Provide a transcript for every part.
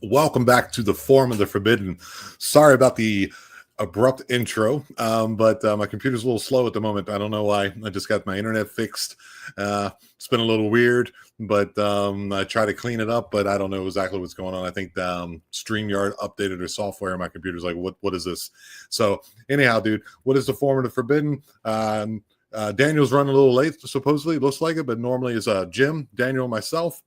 Welcome back to the Forum of the Forbidden. Sorry about the abrupt intro, but my computer's a little slow at the moment. I don't know why. I just got my internet fixed. It's been a little weird, but I try to clean it up, but I don't know exactly what's going on. I think StreamYard updated their software, and my computer's like, what is this? So anyhow, dude, what is the Forum of the Forbidden? Daniel's running a little late, supposedly. It looks like it, but normally it's Jim, Daniel, and myself.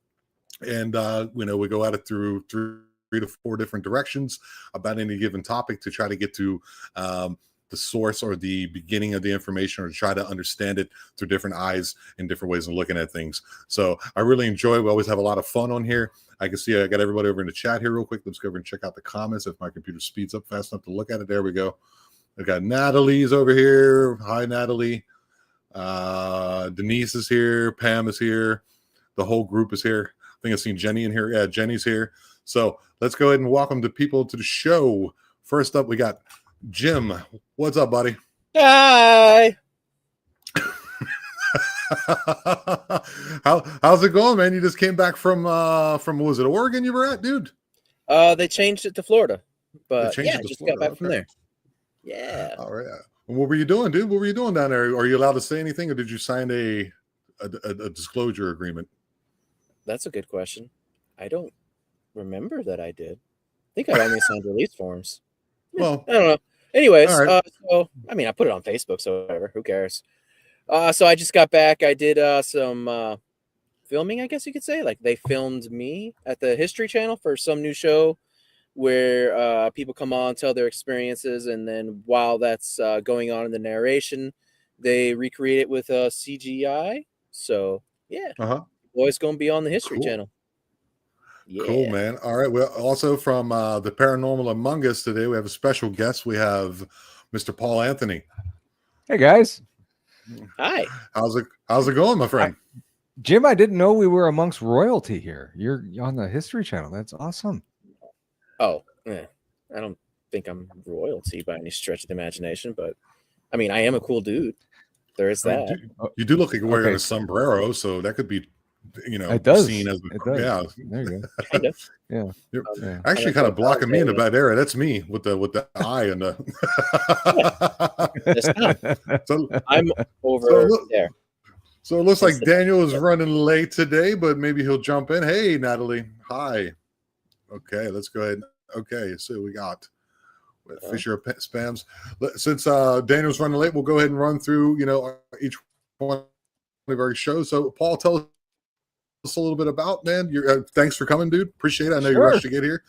And we go at it through 3 to 4 different directions about any given topic to try to get to the source or the beginning of the information, or try to understand it through different eyes and different ways of looking at things. So I really enjoy. We always have a lot of fun on here. I can see I got everybody over in the chat here real quick. Let's go over and check out the comments if my computer speeds up fast enough to look at it. There we go. I got Natalie's over here. Hi, Natalie. Denise is here. Pam is here. The whole group is here. I think I've seen Jenny in here. Yeah, Jenny's here. So let's go ahead and welcome the people to the show. First up, we got Jim. What's up, buddy? Hi. How's it going, man? You just came back from what was it, Oregon you were at, dude? They changed it to Florida. But yeah, just Florida. got back from there. Yeah. All right. What were you doing, dude? What were you doing down there? Are you allowed to say anything, or did you sign a disclosure agreement? That's a good question. I don't remember that I did. I think I only signed release forms. Well, I don't know. Anyways, right. so I mean, I put it on Facebook, so whatever. Who cares? So I just got back. I did some filming, I guess you could say. Like, they filmed me at the History Channel for some new show where people come on, tell their experiences, and then while that's going on in the narration, they recreate it with CGI. So yeah. Boys gonna be on the History Channel. Yeah. Cool, man. All right. Well, also from the Paranormal Among Us today, we have a special guest. We have Mr. Paul Anthony. Hey, guys. Hi. How's it going, my friend? Jim, I didn't know we were amongst royalty here. You're on the History Channel. That's awesome. Oh, yeah. I don't think I'm royalty by any stretch of the imagination, but I mean, I am a cool dude. There is that. You do look like you're wearing a sombrero, so that could be, it does. Seen as it does. Yeah. There you go. Kind of. Yeah. You're actually kind of blocking me in the bad area. That's me with the eye and the. So I'm over there. So it looks like Daniel is running late today, but maybe he'll jump in. Hey, Natalie. Hi. Okay, let's go ahead. Okay, so we got Fisher Spams. Since Daniel's running late, we'll go ahead and run through, each one of our shows. So, Paul, tell us a little bit about, man. Thanks for coming, dude. Appreciate it. I know you rushed to get here.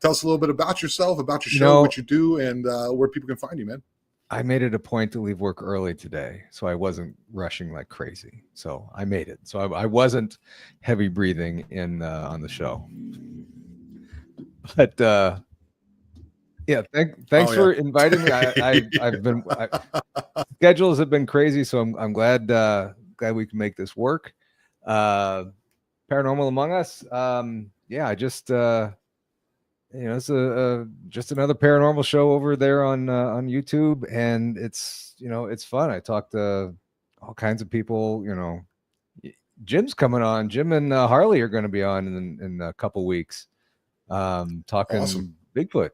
Tell us a little bit about yourself, about your show, what you do, and where people can find you, man. I made it a point to leave work early today, so I wasn't rushing like crazy. So I made it. So I wasn't heavy breathing on the show. But yeah, thanks for inviting me. Schedules have been crazy, so I'm glad we can make this work. Paranormal Among Us. Yeah, I just it's just another paranormal show over there on YouTube, and it's fun. I talk to all kinds of people. Jim's coming on. Jim and Harley are going to be on in a couple weeks. Talking awesome. Bigfoot.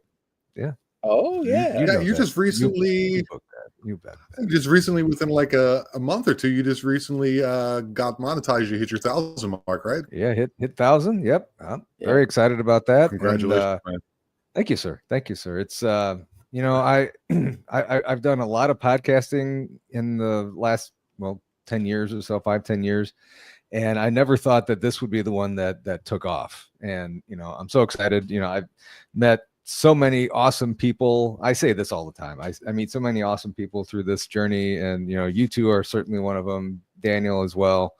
Yeah. Oh yeah. You just recently just recently within like a month or two, you just recently got monetized. You hit your 1,000 mark, right? Yeah, hit 1,000. Yep. I'm very excited about that. Congratulations, man. Thank you, sir. It's I've done a lot of podcasting in the last 10 years or so, 5-10 years. And I never thought that this would be the one that took off. And, I'm so excited. I've met so many awesome people. I say this all the time. I meet so many awesome people through this journey. And, you two are certainly one of them. Daniel as well.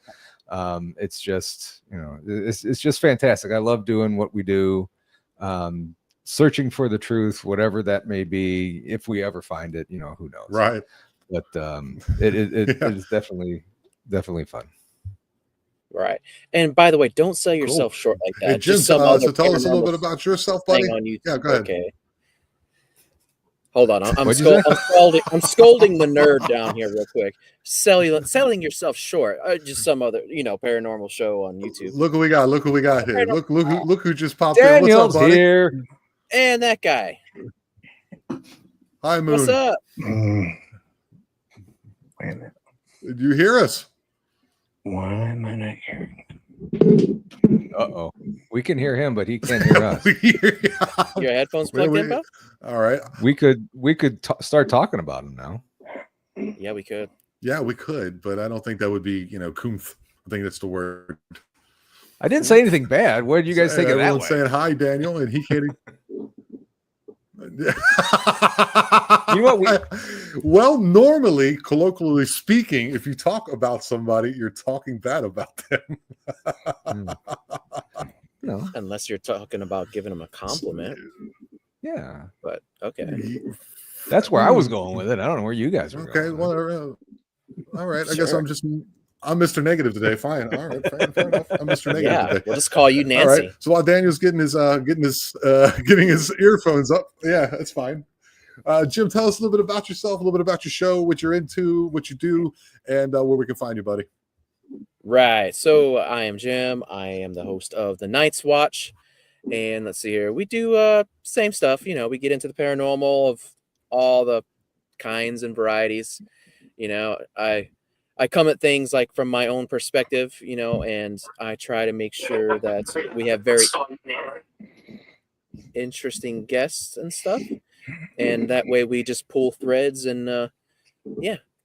It's just, it's just fantastic. I love doing what we do. Searching for the truth, whatever that may be. If we ever find it, who knows? Right. But it is definitely fun. Right. And by the way, don't sell yourself short like that. Hey, Jim, so tell us a little bit about yourself, buddy. On YouTube. Yeah, go ahead. Okay. Hold on, I'm What'd you say? I'm scolding the nerd down here real quick. Selling yourself short. Just some other, paranormal show on YouTube. Look what we got. Look what we got here. Look who just popped Daniel's in. What's up, buddy? here. And that guy. Hi, Moon. What's up? Wait a minute. Did you hear us? Why am I not hearing? Uh-oh. We can hear him, but he can't hear us. Your headphones plugged in, bro? All right. We could start talking about him now. Yeah, we could. Yeah, we could, but I don't think that would be, kumph. I think that's the word. I didn't say anything bad. What did you guys think of that Everyone's way? saying hi, Daniel, and he can't. You know what? Well, normally, colloquially speaking, if you talk about somebody, you're talking bad about them. No. Unless you're talking about giving them a compliment. Yeah. But okay. That's where I was going with it. I don't know where you guys were Okay, going. well, all right. I Sure. guess I'm Mr. Negative today. Fine. All right, fair enough. I'm Mr. Negative Yeah, today. we'll just call you All Nancy. right. So while Daniel's getting his earphones up, yeah, that's fine. Jim, tell us a little bit about yourself, a little bit about your show, what you're into, what you do, and where we can find you, buddy. Right. So I am Jim. I am the host of the Night's Watch. And let's see here. We do same stuff. We get into the paranormal of all the kinds and varieties. I come at things like from my own perspective, and I try to make sure that we have very interesting guests and stuff. And that way we just pull threads and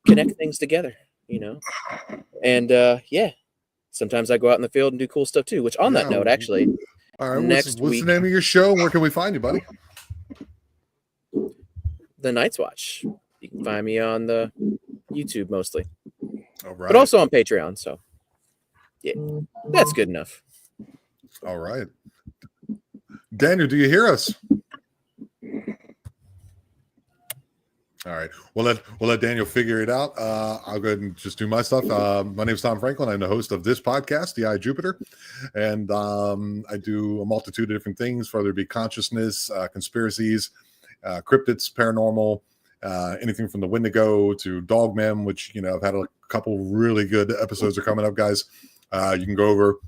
connect things together, And sometimes I go out in the field and do cool stuff too, which on that note, actually, all right, next what's week, the name of your show and where can we find you, buddy? The Night's Watch. You can find me on the YouTube mostly. All right. But also on Patreon. So yeah, that's good enough. All right. Daniel, do you hear us? All right. We'll let Daniel figure it out. I'll go ahead and just do my stuff. My name is Tom Franklin. I'm the host of this podcast, The Eye Jupiter. And I do a multitude of different things, whether it be consciousness, conspiracies, cryptids, paranormal, anything from the Wendigo to Dogmen, which, I've had a couple really good episodes are coming up, guys. You can go over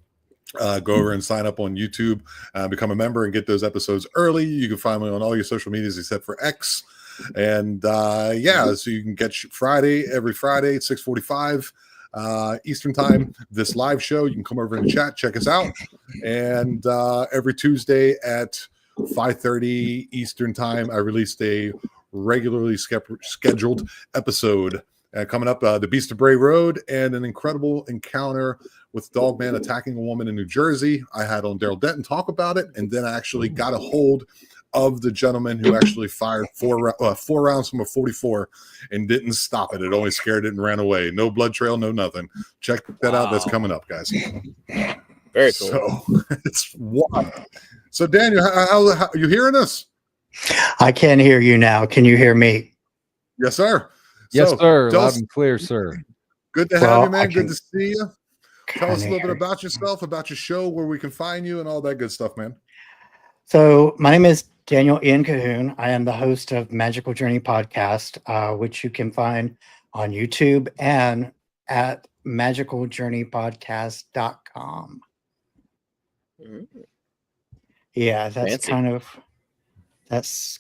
and sign up on YouTube, become a member and get those episodes early. You can find me on all your social medias except for X. And so you can catch every Friday at 6:45 Eastern time, this live show. You can come over and chat, check us out. And every Tuesday at 5:30 Eastern time, I released a regularly scheduled episode coming up, the Beast of Bray Road, and an incredible encounter with Dogman attacking a woman in New Jersey. I had on Daryl Denton talk about it, and then I actually got a hold of the gentleman who actually fired four rounds from a 44 and didn't stop it. It only scared it and ran away. No blood trail, no nothing. Check that out. That's coming up, guys. Very cool. So it's wild. So Daniel, how are you hearing us? I can hear you now. Can you hear me? Yes, sir. Yes, So, sir. tell Loud us- and clear, sir. Good to Well, have you, man. I Good can to see you. Tell us a little bit kinda hear. about yourself, about your show, where we can find you, and all that good stuff, man. So my name is Daniel Ian Cohoon. I am the host of Magical Journey Podcast, which you can find on YouTube and at magicaljourneypodcast.com. Yeah, that's Fancy.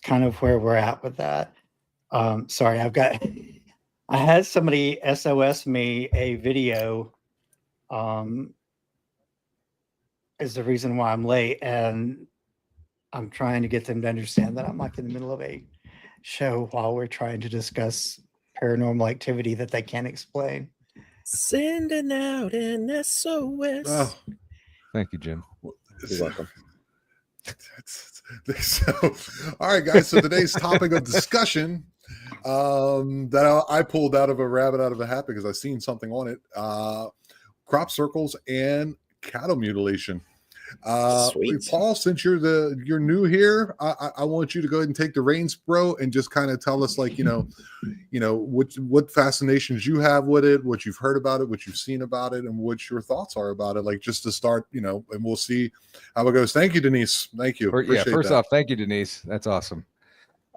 kind of where we're at with that. Sorry, I had somebody SOS me a video is the reason why I'm late, and I'm trying to get them to understand that I'm like in the middle of a show while we're trying to discuss paranormal activity that they can't explain. Sending out an SOS. Oh, Thank you, Jim. You're welcome. So, all right, guys. So today's topic of discussion that I pulled out of a rabbit out of a hat because I seen something on it: crop circles and cattle mutilation. Sweet. Paul, since you're new here, I want you to go ahead and take the reins, bro, and just kind of tell us, like, what fascinations you have with it, what you've heard about it, what you've seen about it, and what your thoughts are about it. Like, just to start, and we'll see how it goes. Thank you, Denise. Thank you. First off, thank you, Denise. That's awesome.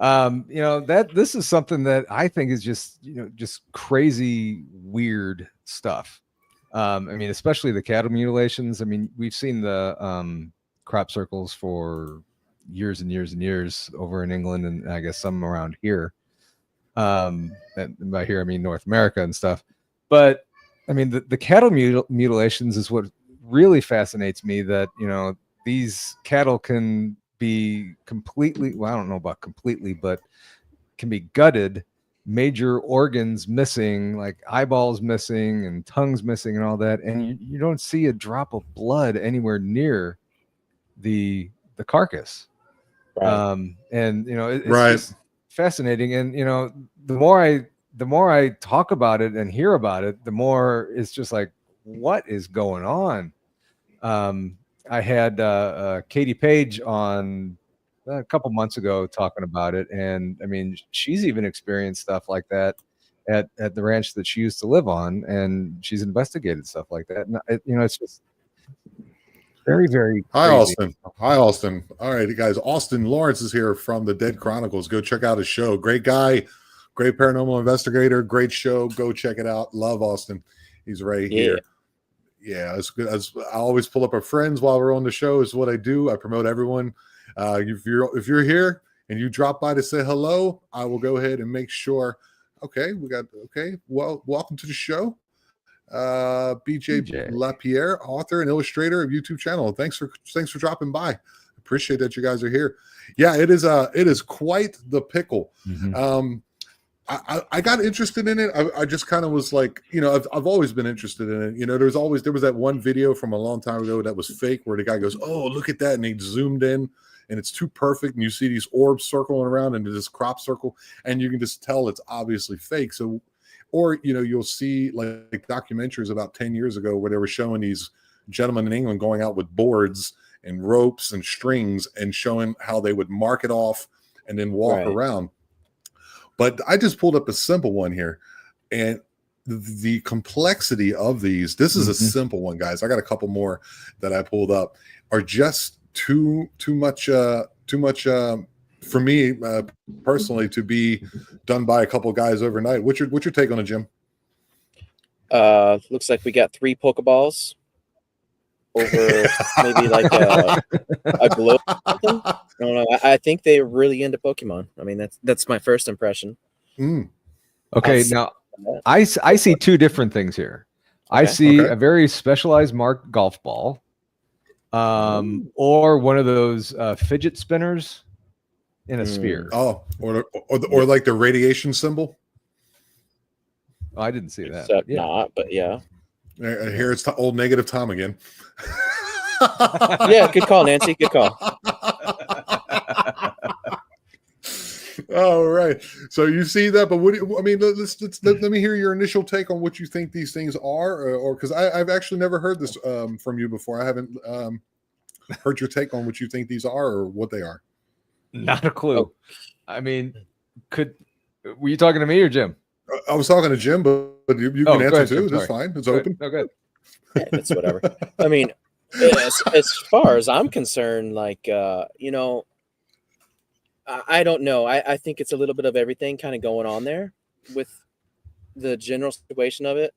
You know, that this is something that I think is just, you know, just crazy weird stuff. I mean, especially the cattle mutilations. I mean, we've seen the crop circles for years and years and years over in England, and I guess some around here. And by here I mean North America and stuff. But I mean, the cattle mutilations is what really fascinates me. That, you know, these cattle can be completely, well, I don't know about completely, but can be gutted, major organs missing, like eyeballs missing and tongues missing and all that, and you don't see a drop of blood anywhere near the carcass. Right. And you know, it's Right. just fascinating. And you know, the more I talk about it and hear about it, the more it's just like, what is going on? I had Katie Page on a couple months ago talking about it, and I mean, she's even experienced stuff like that at the ranch that she used to live on, and she's investigated stuff like that. And you know, it's just very, very Hi, crazy. Austin. Hi, Austin. All right, guys. Austin Lawrence is here from the Dead Chronicles. Go check out his show. Great guy, great paranormal investigator, great show. Go check it out. Love Austin. He's right here. Yeah, it's good. I always pull up our friends while we're on the show. Is what I do. I promote everyone. If you're here and you drop by to say hello, I will go ahead and make sure. Okay, Well, welcome to the show. BJ Lapierre, author and illustrator of YouTube channel. Thanks for dropping by. Appreciate that you guys are here. Yeah, it is quite the pickle. Mhm. I got interested in it. I just kind of was like, you know, I've always been interested in it. You know, there was that one video from a long time ago that was fake where the guy goes, "Oh, look at that," and he zoomed in and it's too perfect, and you see these orbs circling around into this crop circle, and you can just tell it's obviously fake. So, or you know, you'll see like documentaries about 10 years ago where they were showing these gentlemen in England going out with boards and ropes and strings and showing how they would mark it off and then walk around. But I just pulled up a simple one here, and the complexity of these, this is a simple one, guys. I got a couple more that I pulled up, are just too much for me personally to be done by a couple guys overnight. What's your take on it, Jim? Looks like we got 3 Pokeballs over maybe like a globe or something. I don't know. I think they're really into Pokemon. I mean, that's my first impression. Okay, now I see 2 different things here. I see a very specialized marked golf ball, or one of those fidget spinners in a sphere. Oh, or like the radiation symbol. Oh, I didn't see that. Except not, but yeah. Here it's old negative Tom again. Yeah, good call, Nancy. Good call. All right. So you see that, but I mean, let me hear your initial take on what you think these things are, or because I've actually never heard this from you before. I haven't heard your take on what you think these are or what they are. Not a clue. I mean, were you talking to me or Jim? I was talking to Jim, but you can answer ahead, too. Jim, That's fine. It's open. No, good. Yeah, it's whatever. I mean, as far as I'm concerned, like you know, I don't know. I think it's a little bit of everything kind of going on there with the general situation of it.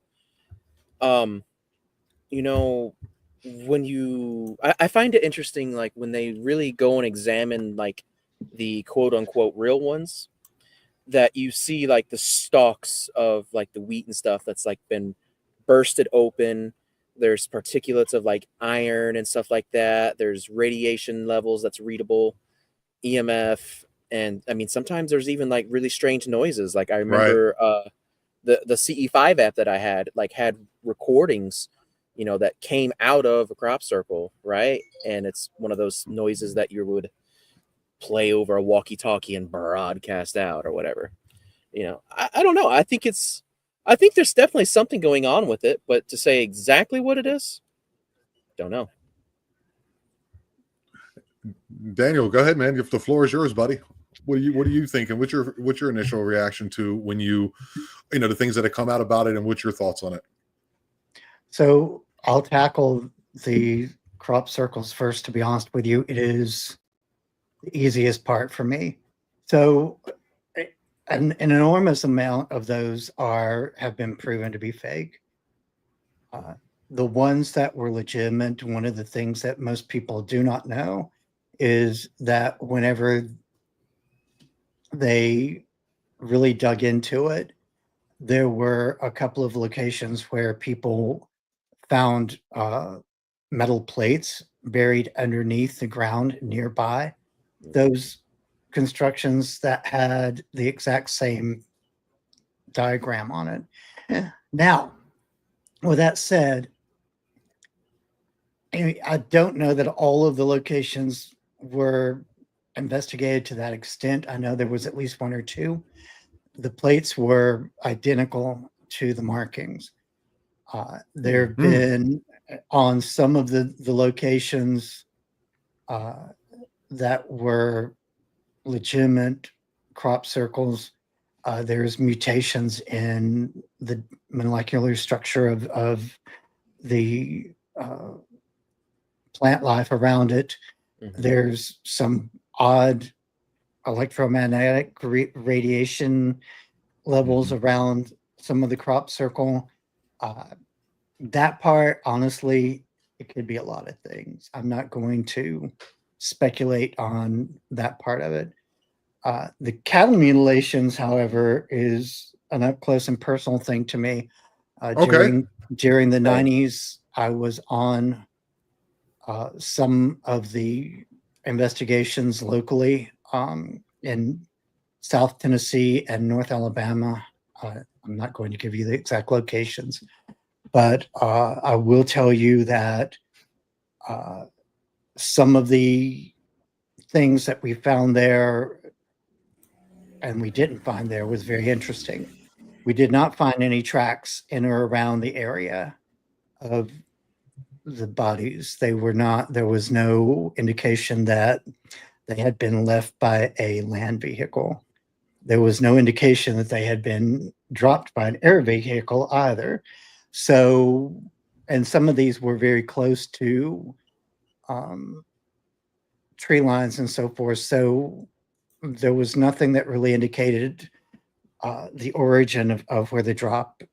You know, when I find it interesting, like when they really go and examine like the quote unquote real ones, that you see like the stalks of like the wheat and stuff that's like been bursted open. There's particulates of like iron and stuff like that. There's radiation levels that's readable, EMF, and I mean sometimes there's even like really strange noises. Like I remember the CE5 app that I had recordings, you know, that came out of a crop circle, right? And it's one of those noises that you would play over a walkie-talkie and broadcast out or whatever. You know, I don't know. I think there's definitely something going on with it, but to say exactly what it is, don't know. Daniel, go ahead, man. If the floor is yours, buddy. What are you thinking? What's your initial reaction to when you know the things that have come out about it, and what's your thoughts on it? So I'll tackle the crop circles first. To be honest with you, it is the easiest part for me. So an enormous amount of those have been proven to be fake. The ones that were legitimate, one of the things that most people do not know is that whenever they really dug into it, there were a couple of locations where people found metal plates buried underneath the ground nearby. Those constructions that had the exact same diagram on it. Now, with that said, I don't know that all of the locations were investigated to that extent. I know there was at least one or two. The plates were identical to the markings. There have been on some of the locations that were legitimate crop circles. There's mutations in the molecular structure of the plant life around it. There's some odd electromagnetic radiation levels around some of the crop circle. That part, honestly, it could be a lot of things. I'm not going to speculate on that part of it. The cattle mutilations, however, is an up close and personal thing to me. During the 90s, I was on some of the investigations locally in South Tennessee and North Alabama. I'm not going to give you the exact locations, but I will tell you that some of the things that we found there and we didn't find there was very interesting. We did not find any tracks in or around the area of the bodies. There was no indication that they had been left by a land vehicle. There was no indication that they had been dropped by an air vehicle either. So, and some of these were very close to tree lines and so forth. So there was nothing that really indicated the origin of where the drop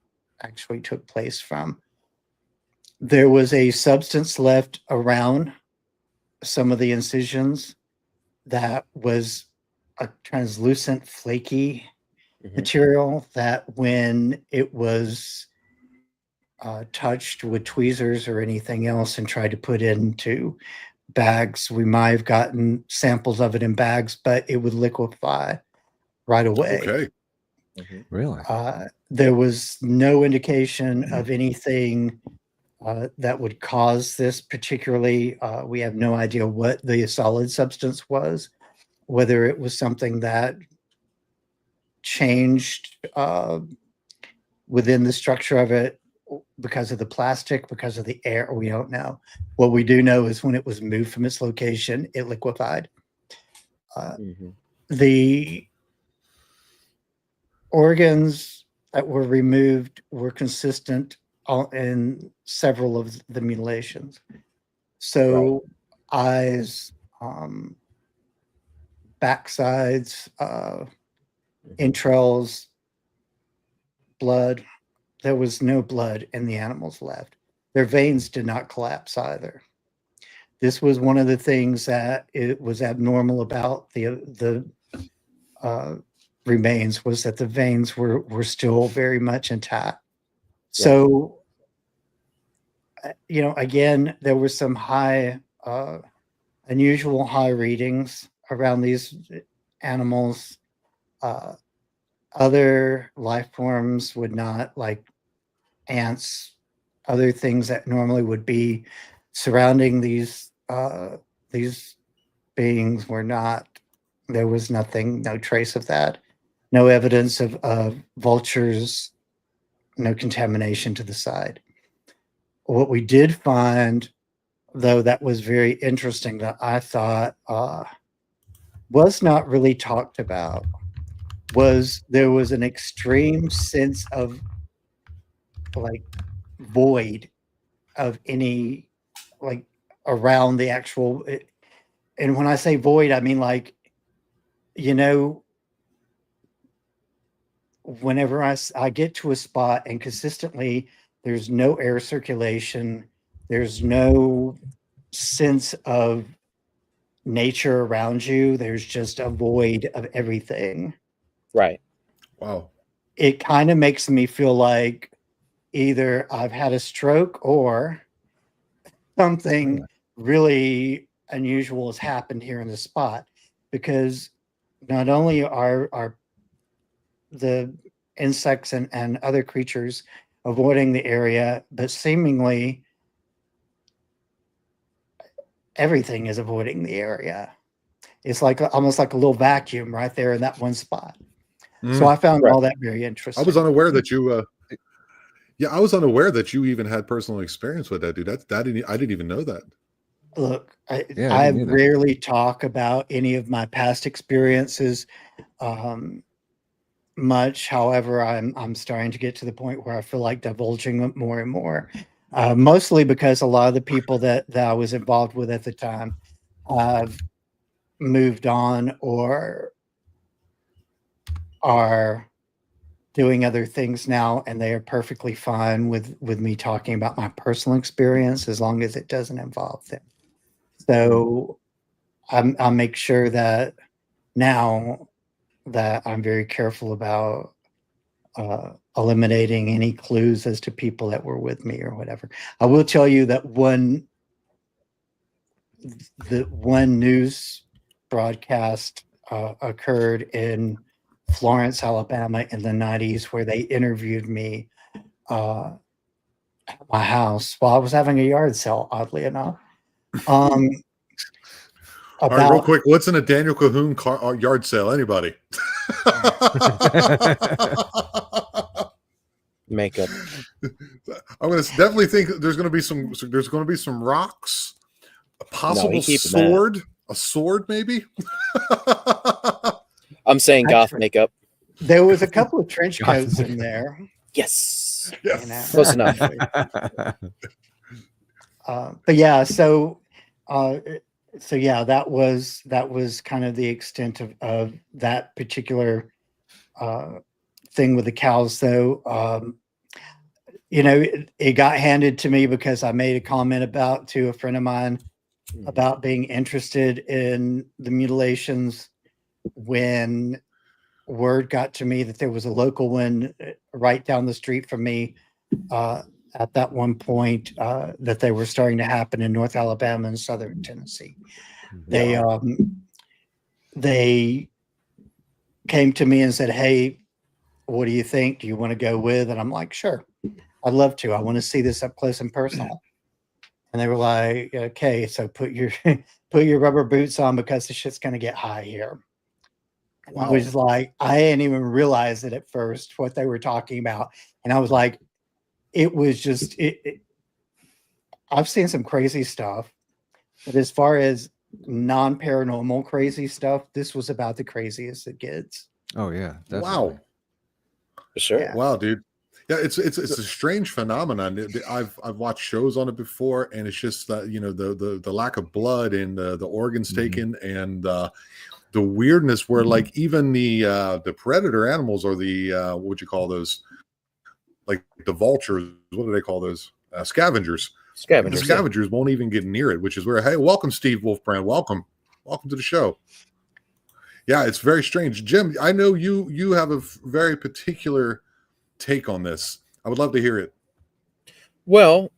actually took place from. There was a substance left around some of the incisions that was a translucent, flaky material that when it was touched with tweezers or anything else and tried to put into bags, we might have gotten samples of it in bags, but it would liquefy right away. Okay. Really? There was no indication of anything that would cause this particularly. We have no idea what the solid substance was, whether it was something that changed within the structure of it because of the plastic, because of the air, we don't know. What we do know is when it was moved from its location, it liquefied. The organs that were removed were consistent in several of the mutilations. So eyes, backsides, entrails, blood. There was no blood in the animals left. Their veins did not collapse either. This was one of the things that it was abnormal about the remains, was that the veins were still very much intact. So, again, there were some unusual high readings around these animals. Other life forms would not, like ants, other things that normally would be surrounding these beings were not. There was nothing, no trace of that, no evidence of vultures, no contamination to the side. What we did find, though, that was very interesting, that I thought was not really talked about, was there was an extreme sense of like void of any, like, around the actual, and when I say void, I mean, like, whenever I get to a spot and consistently there's no air circulation, there's no sense of nature around you, there's just a void of everything. Right. Wow. It kind of makes me feel like either I've had a stroke or something really unusual has happened here in the spot, because not only are the insects and other creatures avoiding the area, but seemingly everything is avoiding the area. It's like almost like a little vacuum right there in that one spot. So I found all that very interesting. I was unaware that you yeah, I was unaware that you even had personal experience with that, dude. I didn't even know that. Look, I didn't either. rarely talk about any of my past experiences much. However, I'm starting to get to the point where I feel like divulging them more and more. Mostly because a lot of the people that I was involved with at the time have moved on or are doing other things now, and they are perfectly fine with me talking about my personal experience as long as it doesn't involve them. So I make sure that now that I'm very careful about eliminating any clues as to people that were with me or whatever. I will tell you that the one news broadcast occurred in Florence, Alabama in the 90s, where they interviewed me at my house while I was having a yard sale, oddly enough. All right, real quick, what's in a Daniel Cohoon yard sale? Anybody? Makeup. I'm going to definitely think there's going to be some rocks, a possible sword, a sword maybe. I'm saying goth makeup. There was a couple of trench coats in there. Yes. Yes. Close enough. But yeah, so yeah, that was kind of the extent of that particular thing with the cows, though. You know, it got handed to me because I made a comment to a friend of mine about being interested in the mutilations when word got to me that there was a local one right down the street from me at that one point that they were starting to happen in North Alabama and Southern Tennessee. They came to me and said, "Hey, what do you think? Do you want to go with?" And I'm like, "Sure, I'd love to. I want to see this up close and personal." And they were like, "Okay, so put your rubber boots on because the shit's gonna get high here." Wow. I was like, I didn't even realize it at first what they were talking about, and I was like, it was just I've seen some crazy stuff, but as far as non-paranormal crazy stuff, this was about the craziest it gets. Oh yeah, definitely. Wow. For sure. Yeah. Wow, dude. Yeah, it's a strange phenomenon. I've watched shows on it before, and it's just that the lack of blood and the organs taken, and the weirdness where like even the predator animals or the what would you call those, like the vultures, what do they call those, scavengers? The scavengers won't even get near it, which is where, hey, welcome Steve Wolfbrand, welcome to the show. Yeah, it's very strange. Jim, I know you have a very particular take on this. I would love to hear it. Well,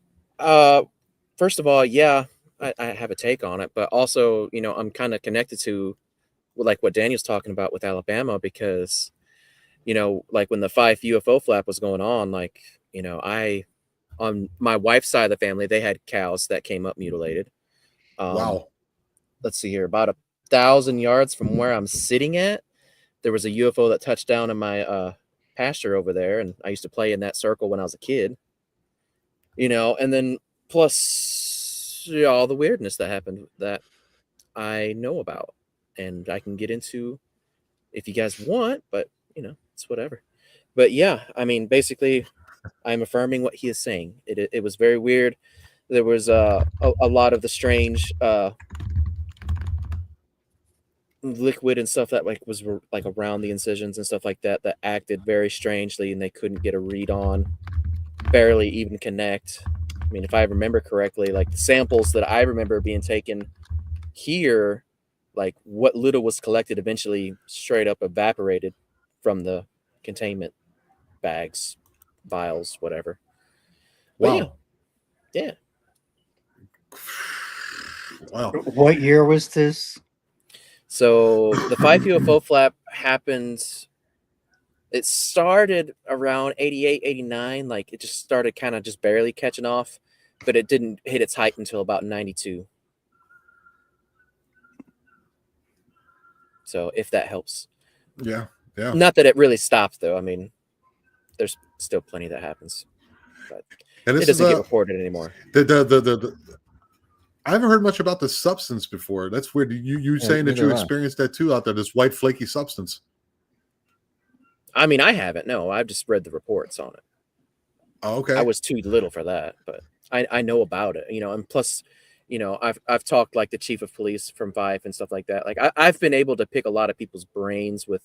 first of all, yeah, I have a take on it, but also, I'm kind of connected to like what Daniel's talking about with Alabama, because, like when the Fife UFO flap was going on, like, on my wife's side of the family, they had cows that came up mutilated. Wow. Let's see here, about 1,000 yards from where I'm sitting at, there was a UFO that touched down in my pasture over there, and I used to play in that circle when I was a kid. And then plus all the weirdness that happened that I know about, and I can get into if you guys want, but it's whatever. But yeah, I mean, basically, I'm affirming what he is saying. It was very weird. There was a lot of the strange liquid and stuff that like was like around the incisions and stuff like that that acted very strangely, and they couldn't get a read on, barely even connect. I mean, if I remember correctly, like the samples that I remember being taken here, like what little was collected eventually straight up evaporated from the containment bags, vials, whatever. But Wow. yeah. Wow. What year was this? So the 5 UFO flap happened. It started around 88, 89. Like it just started kind of just barely catching off, but it didn't hit its height until about 92. So if that helps. Yeah. Yeah. Not that it really stops though. I mean, there's still plenty that happens, but And it this doesn't is get reported anymore. I haven't heard much about the substance before. That's weird. You saying that neither you have I. experienced that too out there, this white flaky substance. I mean, I haven't. No, I've just read the reports on it. Oh, okay. I was too little for that, but I know about it, you know, and plus, you know, I've talked like the chief of police from Five and stuff like that. Like I've been able to pick a lot of people's brains with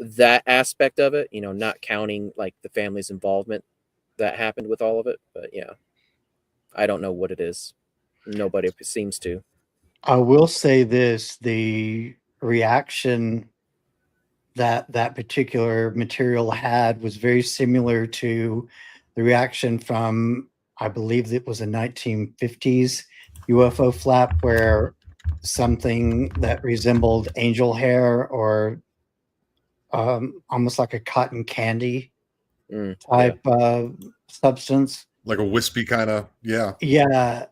that aspect of it, you know, not counting like the family's involvement that happened with all of it. But yeah, I don't know what it is. Nobody seems to. I will say this: the reaction that that particular material had was very similar to the reaction from, I believe it was a 1950s UFO flap, where something that resembled angel hair or almost like a cotton candy type substance, like a wispy kind of, yeah. yeah,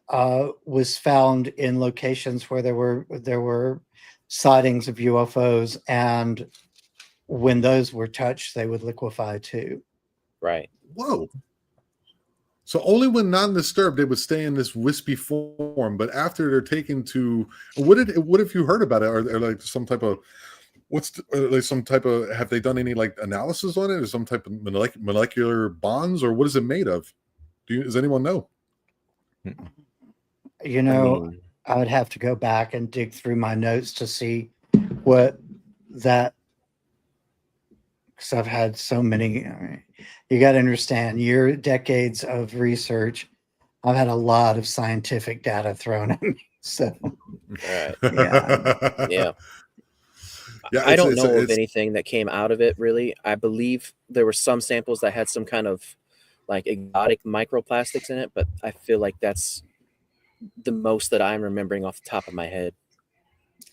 was found in locations where there were sightings of UFOs, and when those were touched, they would liquefy too. Right. Whoa. So only when non-disturbed they would stay in this wispy form, but after they're taken to, what have you heard about it? Are there like some type of have they done any like analysis on it, or some type of molecular bonds, or what is it made of? Does anyone know? You know, I would have to go back and dig through my notes to see what that, because I've had so many. You got to understand, decades of research. I've had a lot of scientific data thrown at me. So, Right. Yeah. Yeah. Yeah, I don't know of anything that came out of it really. I believe there were some samples that had some kind of like exotic microplastics in it, but I feel like that's the most that I'm remembering off the top of my head.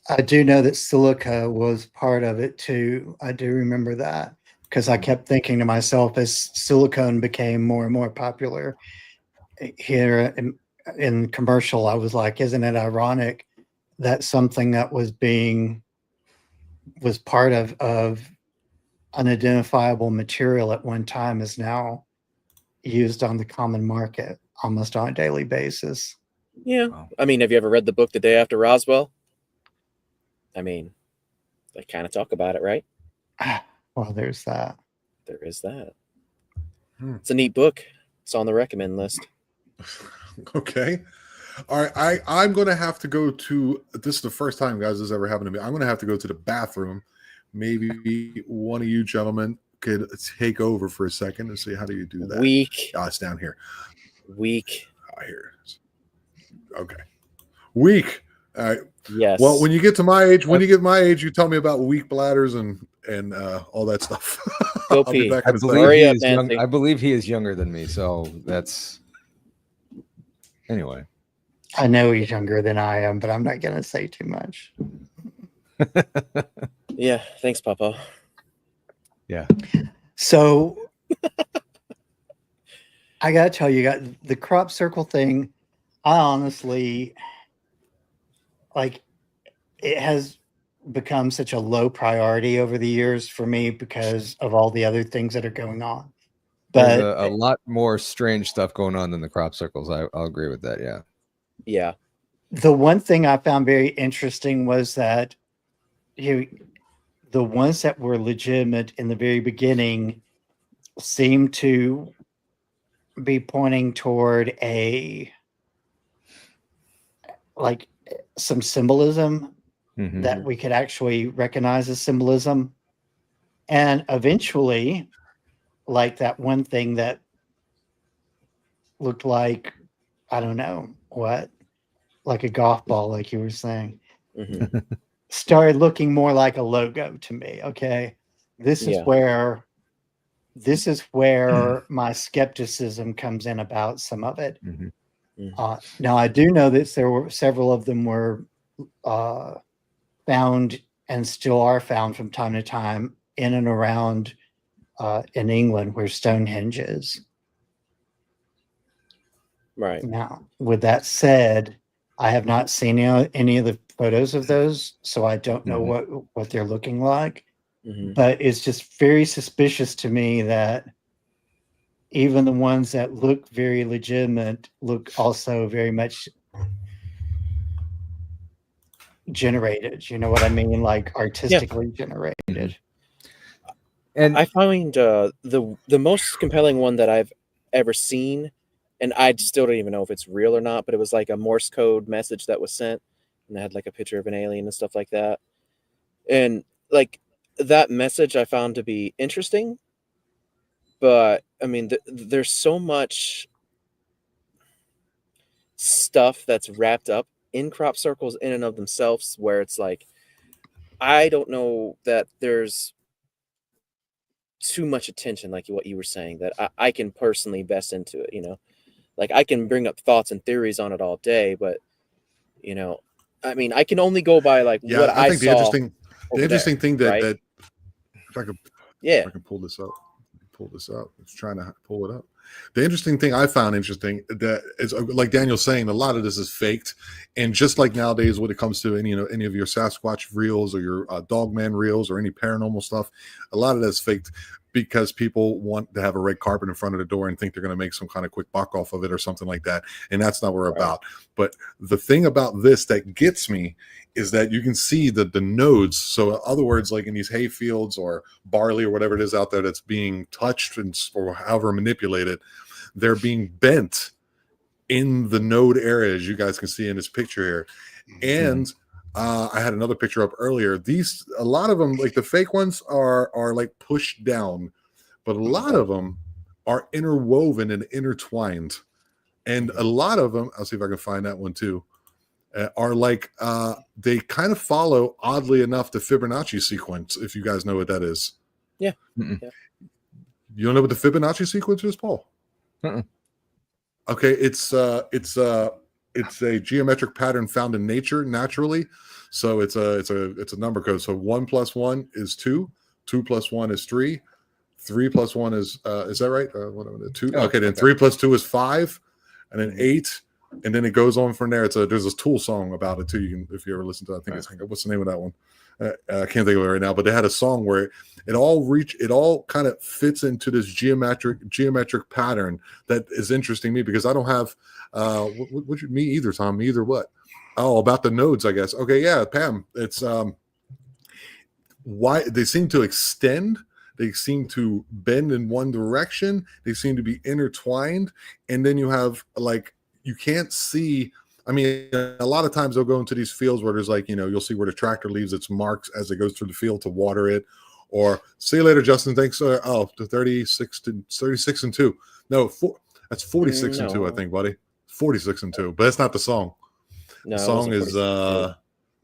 I do know that silica was part of it too. I do remember that because I kept thinking to myself as silicone became more and more popular here in commercial, I was like, isn't it ironic that something that was part of unidentifiable material at one time is now used on the common market almost on a daily basis. Yeah. Wow. I mean, have you ever read the book The Day After Roswell? I mean, they kind of talk about it, right? Well, there's that. There is that. It's a neat book. It's on the recommend list. Okay. All right. I'm going to have to go to, this is the first time, guys, this ever happened to me. I'm going to have to go to the bathroom. Maybe one of you gentlemen could take over for a second and see how do you do that. Weak. Oh, it's down here. Weak. Oh, here it is. Okay. Weak. All right. Yes. Well, when you get to my age, you tell me about weak bladders and all that stuff. Go pee. I believe he is younger than me, so that's anyway. I know he's younger than I am, but I'm not going to say too much. Yeah. Thanks, Papa. Yeah. So I got to tell you, the crop circle thing. I honestly, like, it has become such a low priority over the years for me because of all the other things that are going on. But there's a lot more strange stuff going on than the crop circles. I'll agree with that. Yeah. Yeah. The one thing I found very interesting was that the ones that were legitimate in the very beginning seemed to be pointing toward some symbolism Mhm. that we could actually recognize as symbolism. And eventually, like that one thing that looked like, I don't know what, like a golf ball, like you were saying, Mhm. started looking more like a logo to me. Okay. This is Yeah. where this is where my skepticism comes in about some of it. Mhm. Now I do know that there were several of them were found and still are found from time to time in and around in England where Stonehenge is. Right. Now, with that said, I have not seen any of the photos of those, so I don't know what they're looking like. Mhm. But it's just very suspicious to me that even the ones that look very legitimate look also very much generated. You know what I mean? Like artistically generated. And I find the most compelling one that I've ever seen, and I still don't even know if it's real or not, but it was like a Morse code message that was sent, and it had like a picture of an alien and stuff like that. And like that message I found to be interesting, but I mean, there's so much stuff that's wrapped up in crop circles in and of themselves where it's like, I don't know that there's too much attention, like what you were saying, that I can personally invest into it, you know? Like I can bring up thoughts and theories on it all day, but you know, I mean, I can only go by like Yeah, what I I think the saw interesting over there, thing that right? that if I could Yeah. pull this up. Pull this up. It's trying to pull it up. The interesting thing I found interesting that is like Daniel's saying, a lot of this is faked, and just like nowadays, when it comes to any of your Sasquatch reels or your Dogman reels or any paranormal stuff, a lot of that's faked because people want to have a red carpet in front of the door and think they're going to make some kind of quick buck off of it or something like that, and that's not what we're Right. about. But the thing about this that gets me is that you can see the nodes. So in other words, like in these hay fields or barley or whatever it is out there that's being touched and or however manipulated, they're being bent in the node area, as you guys can see in this picture here. And I had another picture up earlier. A lot of them, like the fake ones, are like pushed down, but a lot of them are interwoven and intertwined. And a lot of them, I'll see if I can find that one too, are like they kind of follow, oddly enough, the Fibonacci sequence. If you guys know what that is. Yeah. Mm-mm. Yeah. You don't know what the Fibonacci sequence is, Paul? Uh-uh. Okay, it's a geometric pattern found in nature naturally. So it's a number code. So 1 + 1 is 2, 2 + 1 is 3, 3 + 1 is that right? What am I, 2? Oh, Okay, then okay. 3 + 2 is 5, and then 8, and then it goes on from there. There's a Tool song about it too. You can, if you ever listen to it, I think it's what's the name of that one? I can't think of it right now, but they had a song where it all kind of fits into this geometric pattern that is interesting me because I don't have me either, Tom. Me either what? Oh, about the nodes, I guess. Okay, yeah, Pam. It's why they seem to extend. They seem to bend in one direction. They seem to be intertwined, and then you have like you can't see. I mean, a lot of times they'll go into these fields where there's like, you'll see where the tractor leaves its marks as it goes through the field to water it. Or see you later, Justin. Thanks. The 36 and 2. No, that's 46 and 2, I think, buddy. 46 and 2, but that's not the song. No, The it song wasn't is 46.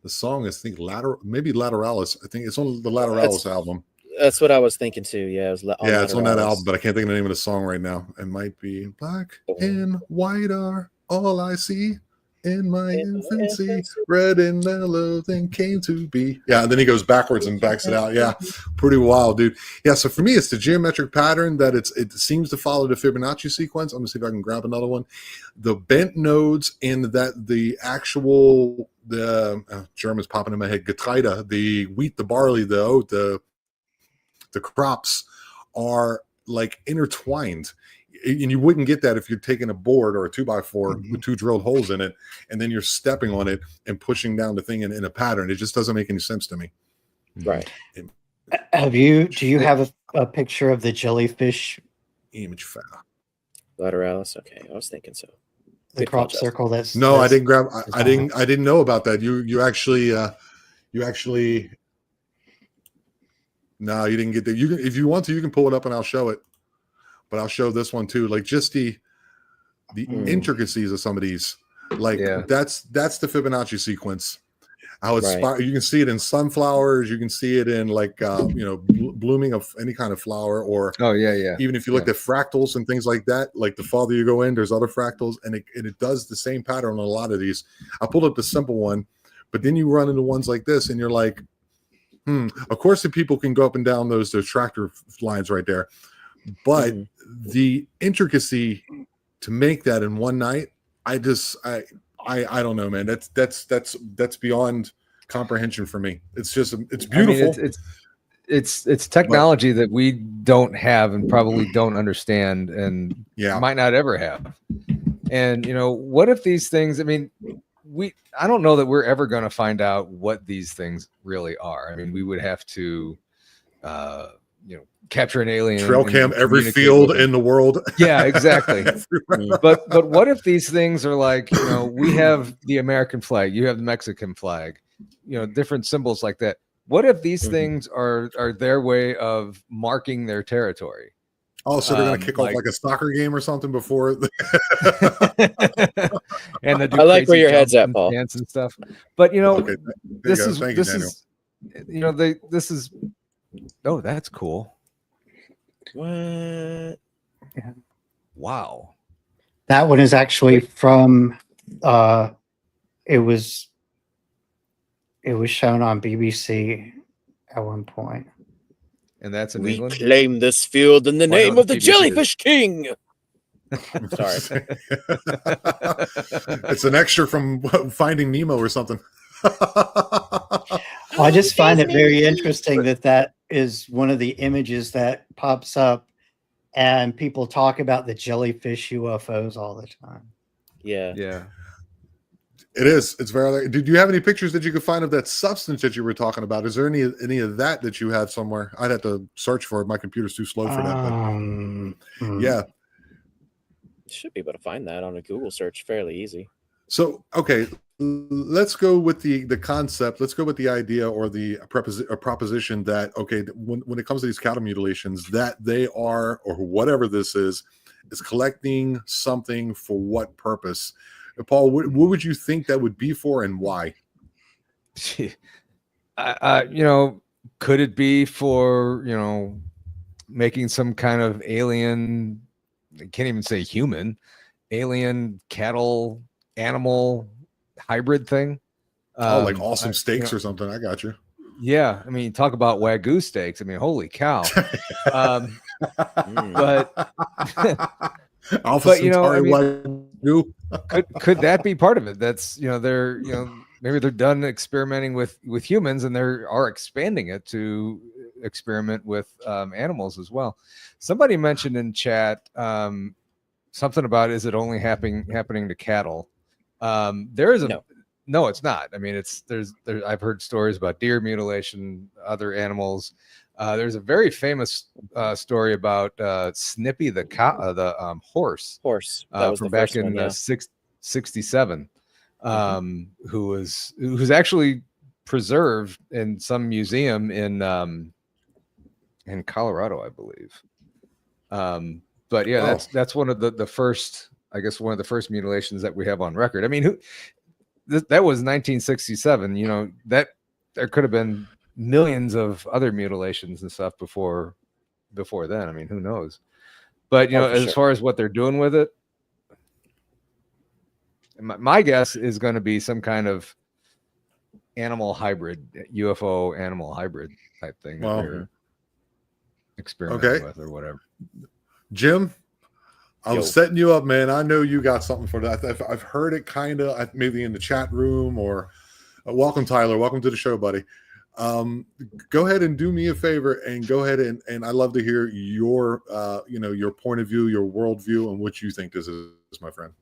the song is, I think, Lateralis. I think it's on the Lateralis album. That's what I was thinking too. Yeah, it was It's on that Lateralis. album, but I can't think of the name of the song right now. It might be Black and White are all I see. In my infancy, red and yellow then came to be. Yeah, and then he goes backwards and backs it out. Yeah, pretty wild, dude. Yeah, so for me, it's the geometric pattern that it seems to follow the Fibonacci sequence. I'm gonna see if I can grab another one. The bent nodes and that the actual German's popping in my head. Getreide, the wheat, the barley, the crops are like intertwined. And you wouldn't get that if you're taking a board or a 2x4 with 2 drilled holes in it, and then you're stepping on it and pushing down the thing in a pattern. It just doesn't make any sense to me. Right. Do you have a picture of the jellyfish? Image file. Lateralis. Okay, I was thinking so. The crop circle. No, I didn't grab. I didn't know about that. You actually You actually, no, you didn't get that. You can, if you want to, you can pull it up and I'll show it. But I'll show this one too. Like just the intricacies of some of these. Like that's the Fibonacci sequence. How it's you can see it in sunflowers. You can see it in like blooming of any kind of flower, or even if you look at fractals and things like that. Like the farther you go in, there's other fractals, and it does the same pattern on a lot of these. I pulled up the simple one, but then you run into ones like this, and you're like, Of course, the people can go up and down those tractor lines right there, but the intricacy to make that in one night, I don't know, man. That's beyond comprehension for me. It's just it's beautiful. I mean, it's technology that we don't have and probably don't understand and might not ever have. And what if these things? I mean, I don't know that we're ever going to find out what these things really are. I mean, we would have to, capture an alien, trail cam every field in the world. Yeah, exactly. but what if these things are like, we have the American flag, you have the Mexican flag, different symbols like that. What if these things are their way of marking their territory? Oh, so they're going to kick off like a soccer game or something before. And I like where your head's at, Paul. Dance and stuff. But this is oh, that's cool. What? Yeah. Wow. That one is actually from. It was shown on BBC at one point. And that's in we England? claim this field in the name of the Jellyfish King. Sorry. It's an extra from Finding Nemo or something. I just find it very interesting that is one of the images that pops up, and people talk about the jellyfish UFOs all the time. Yeah. Yeah. It is. It's very. Did you have any pictures that you could find of that substance that you were talking about? Is there any of that you have somewhere? I'd have to search for it. My computer's too slow for that. But yeah, should be able to find that on a Google search fairly easy. So okay, let's go with the concept. Let's go with the idea or the proposition that when it comes to these cattle mutilations, that they are, or whatever this is collecting something for what purpose? Paul, what would you think that would be for, and why? Could it be for making some kind of alien? I can't even say human, alien cattle animal hybrid thing. Like awesome steaks or something. I got you. Yeah, I mean, talk about Wagyu steaks. I mean, holy cow. But Alpha Centauri Wagyu. could that be part of it? That's they're maybe they're done experimenting with humans and they are expanding it to experiment with animals as well. Somebody mentioned in chat something about, is it only happening to cattle? There is no, it's not. I mean, I've heard stories about deer mutilation, other animals. There's a very famous story about Snippy the horse from back in 67, who's actually preserved in some museum in Colorado, I believe. But yeah, that's one of the first, I guess, one of the first mutilations that we have on record. I mean, that was 1967. That there could have been millions of other mutilations and stuff before then. I mean, who knows? But as far as what they're doing with it, my guess is going to be some kind of animal hybrid, UFO animal hybrid type thing that they're experimenting with or whatever. Jim, I was setting you up, man. I know you got something for that. I've heard it kind of maybe in the chat room or welcome, Tyler. Welcome to the show, buddy. Go ahead and do me a favor and go ahead and I'd love to hear your your point of view, your worldview, and what you think this is, my friend.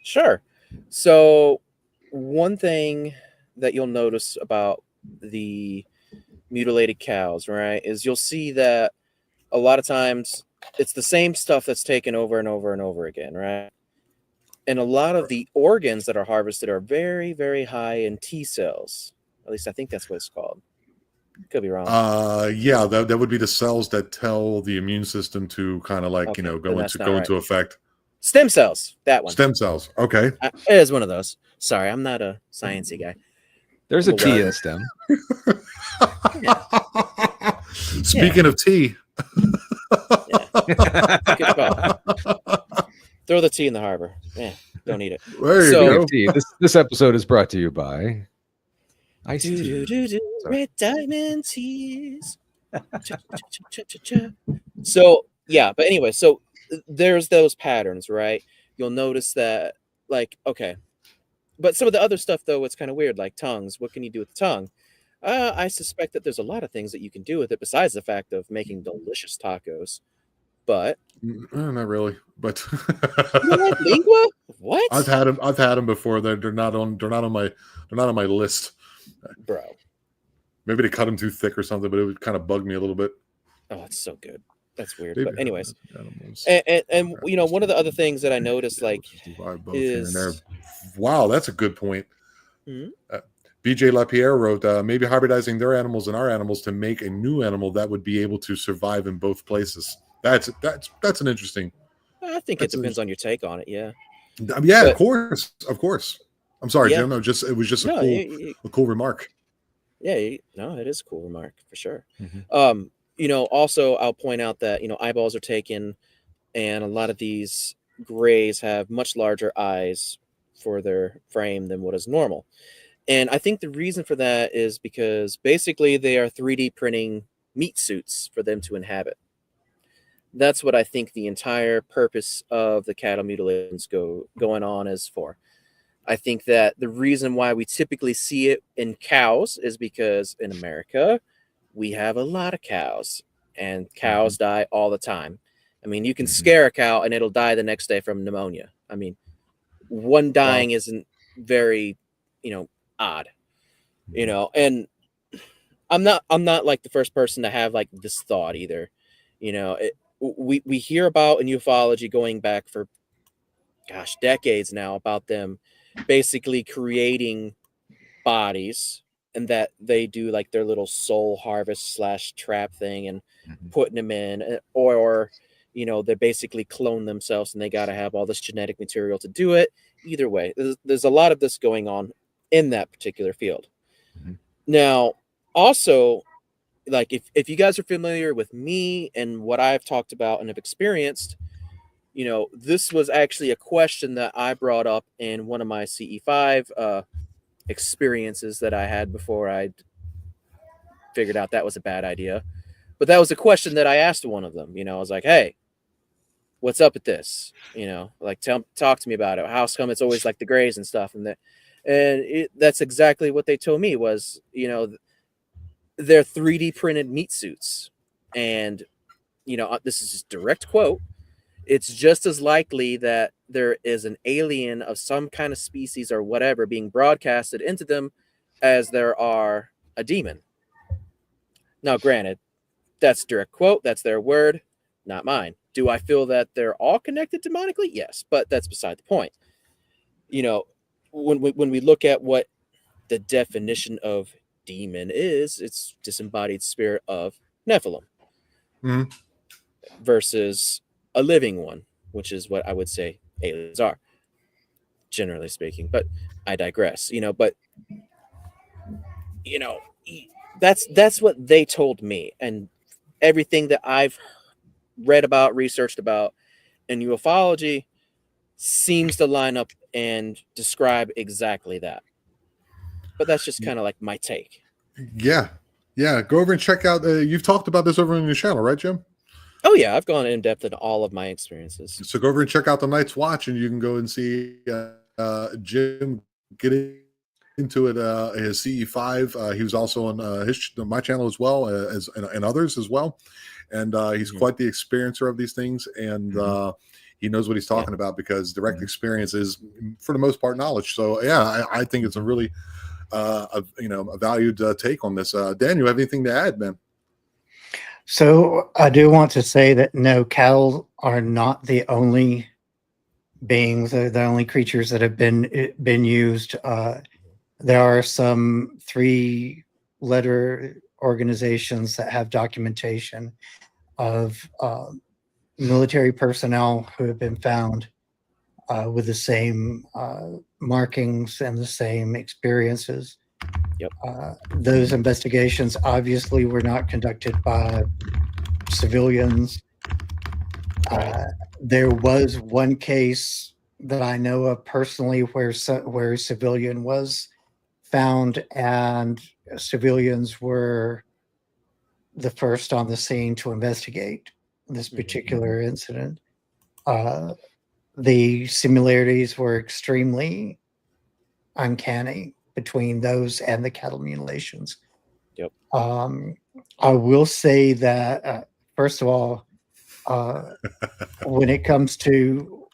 Sure. So one thing that you'll notice about the mutilated cows, right, is you'll see that a lot of times it's the same stuff that's taken over and over and over again, right? And a lot of the organs that are harvested are very, very high in T cells. At least I think that's what it's called. Could be wrong. Yeah, that would be the cells that tell the immune system to kind of like, Okay, go then that's not into effect. Stem cells. That one. Stem cells. Okay. It is one of those. Sorry, I'm not a sciencey guy. There's a T in STEM. Speaking of tea. Good call. Throw the tea in the harbor. Yeah, don't eat it. There you So- go. Tea. This episode is brought to you by Ice Do, Tea. do, do, do, red diamond teas. Cha-cha-cha-cha-cha-cha. So yeah, but anyway, so there's those patterns, right? You'll notice that, like, okay, but some of the other stuff though, it's kind of weird, like tongues. What can you do with the tongue? I suspect that there's a lot of things that you can do with it besides the fact of making delicious tacos. But Not really, but you don't like lingua? What, I've had them before. They're not on my list. bro? Maybe they cut them too thick or something, but it would kind of bug me a little bit. Oh, it's so good. That's weird. Maybe But anyways, animals. and one of the other things that I noticed, like, Survive both here and is there. Wow, that's a good point. Mhm. BJ LaPierre wrote, maybe hybridizing their animals and our animals to make a new animal that would be able to survive in both places. That's an interesting. I think it depends on your take on it. Yeah. Yeah, But- of course. I'm sorry, Yeah. Jim. No, it was just No, a cool remark. yeah, no, it is a cool remark for sure. Mhm. Also I'll point out that, eyeballs are taken, and a lot of these grays have much larger eyes for their frame than what is normal. And I think the reason for that is because basically they are 3D printing meat suits for them to inhabit. That's what I think the entire purpose of the cattle mutilations going on is for. I think that the reason why we typically see it in cows is because in America, we have a lot of cows, and cows die all the time. I mean, you can scare a cow and it'll die the next day from pneumonia. I mean, one dying isn't very, odd, and I'm not like the first person to have like this thought either. We hear about in ufology going back for decades now about them basically creating bodies, and that they do like their little soul harvest / trap thing and putting them in, or they basically clone themselves and they got to have all this genetic material to do it. Either way, there's a lot of this going on in that particular field. Now, also, like if you guys are familiar with me and what I've talked about and have experienced, this was actually a question that I brought up in one of my CE5 experiences that I had before I figured out that was a bad idea. But that was a question that I asked one of them. I was like, hey, what's up with this? Like, talk to me about it. How come it's always like the grays and stuff? And that's exactly what they told me was, they're 3D printed meat suits. And, this is just direct quote. It's just as likely that there is an alien of some kind of species or whatever being broadcasted into them as there are a demon. Now, granted, that's direct quote. That's their word, not mine. Do I feel that they're all connected demonically? Yes, but that's beside the point. When we look at what the definition of demon is, it's disembodied spirit of Nephilim versus a living one, which is what I would say aliens are, generally speaking. But I digress. But that's what they told me, and everything that I've read about, researched about in ufology seems to line up and describe exactly that. But that's just kind of like my take. Yeah. Go over and check out. You've talked about this over on your channel, right, Jim? Oh yeah, I've gone in depth in all of my experiences. So go over and check out the Night's Watch, and you can go and see Jim getting into it. His CE5. He was also on my channel as well as and others as well, and he's quite the experiencer of these things, and he knows what he's talking about because direct experience is, for the most part, knowledge. So yeah, I think it's a really a valued take on this. Dan, you have anything to add, man? So I do want to say that no, cows are not the only beings, the only creatures that have been used. there are some 3-letter organizations that have documentation of military personnel who have been found with the same markings and the same experiences. Yep. Those investigations obviously were not conducted by civilians. Right. There was one case that I know of personally where a civilian was found, and civilians were the first on the scene to investigate this particular incident. The similarities were extremely uncanny between those and the cattle mutilations. Yep. I will say that, first of all, when it comes to,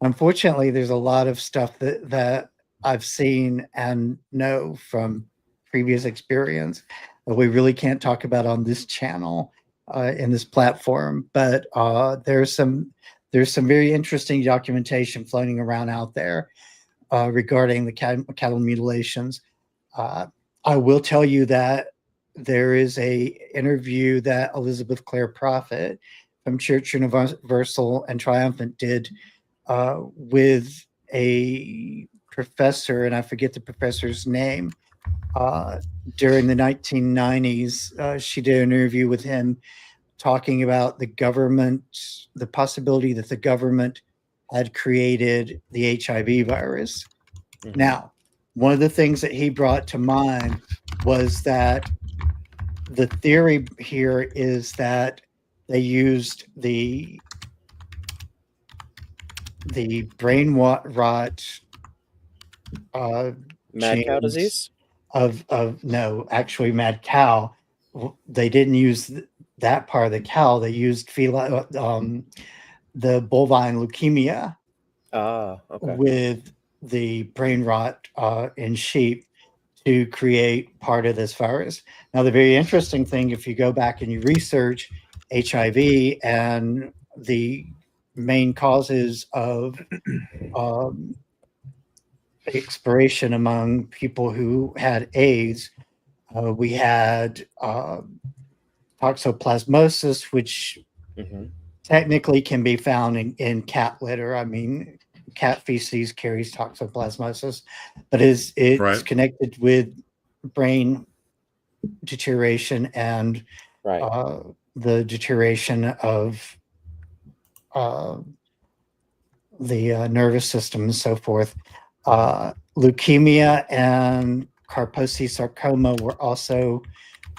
unfortunately, there's a lot of stuff that I've seen and know from previous experience that we really can't talk about on this channel, in this platform. But there's some very interesting documentation floating around out there regarding the cattle mutilations. I will tell you that there is a interview that Elizabeth Clare Prophet from Church Universal and Triumphant did with a professor, and I forget the professor's name, during the 1990s. She did an interview with him talking about the possibility that the government had created the HIV virus. Mm-hmm. Now, one of the things that he brought to mind was that the theory here is that they used the brain rot Mad cow genes disease? No, actually mad cow. They didn't use that part of the cow. They used the bovine leukemia Okay. with the brain rot in sheep to create part of this virus. Now, the very interesting thing, if you go back and you research HIV and the main causes of expiration among people who had AIDS, we had toxoplasmosis, which technically can be found in cat litter. I mean, cat feces carries toxoplasmosis, but it's Right. connected with brain deterioration and the deterioration of the nervous system and so forth. Leukemia and Kaposi sarcoma were also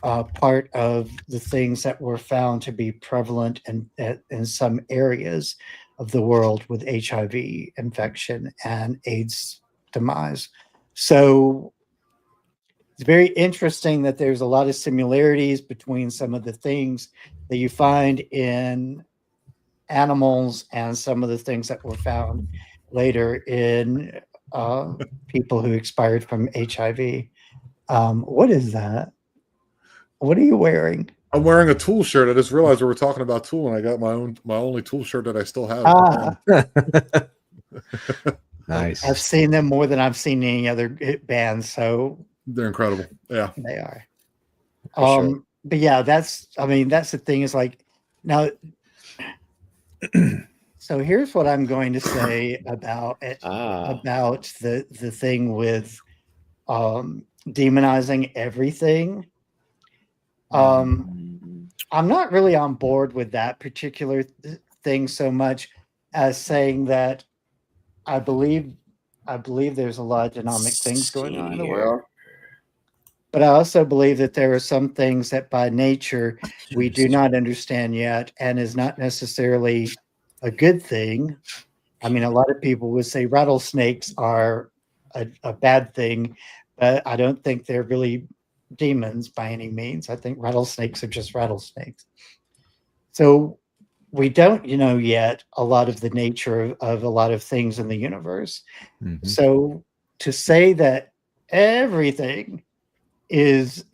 part of the things that were found to be prevalent in some areas of the world with HIV infection and AIDS demise. So it's very interesting that there's a lot of similarities between some of the things that you find in animals and some of the things that were found later in people who expired from HIV. What is that? What are you wearing? I'm wearing a Tool shirt. I just realized we were talking about Tool, and I got my only Tool shirt that I still have. Nice. I've seen them more than I've seen any other band, so they're incredible. Yeah, they are. Sure. But yeah, that's the thing is like now. So here's what I'm going to say about it, about the thing with demonizing everything. I'm not really on board with that particular thing so much as saying that I believe there's a lot of demonic things going on in the world. But I also believe that there are some things that by nature we do not understand yet and is not necessarily a good thing. I mean, a lot of people would say rattlesnakes are a bad thing, but I don't think they're really demons by any means. I think rattlesnakes are just rattlesnakes. So we don't know yet a lot of the nature of a lot of things in the universe. Mhm. So to say that everything is,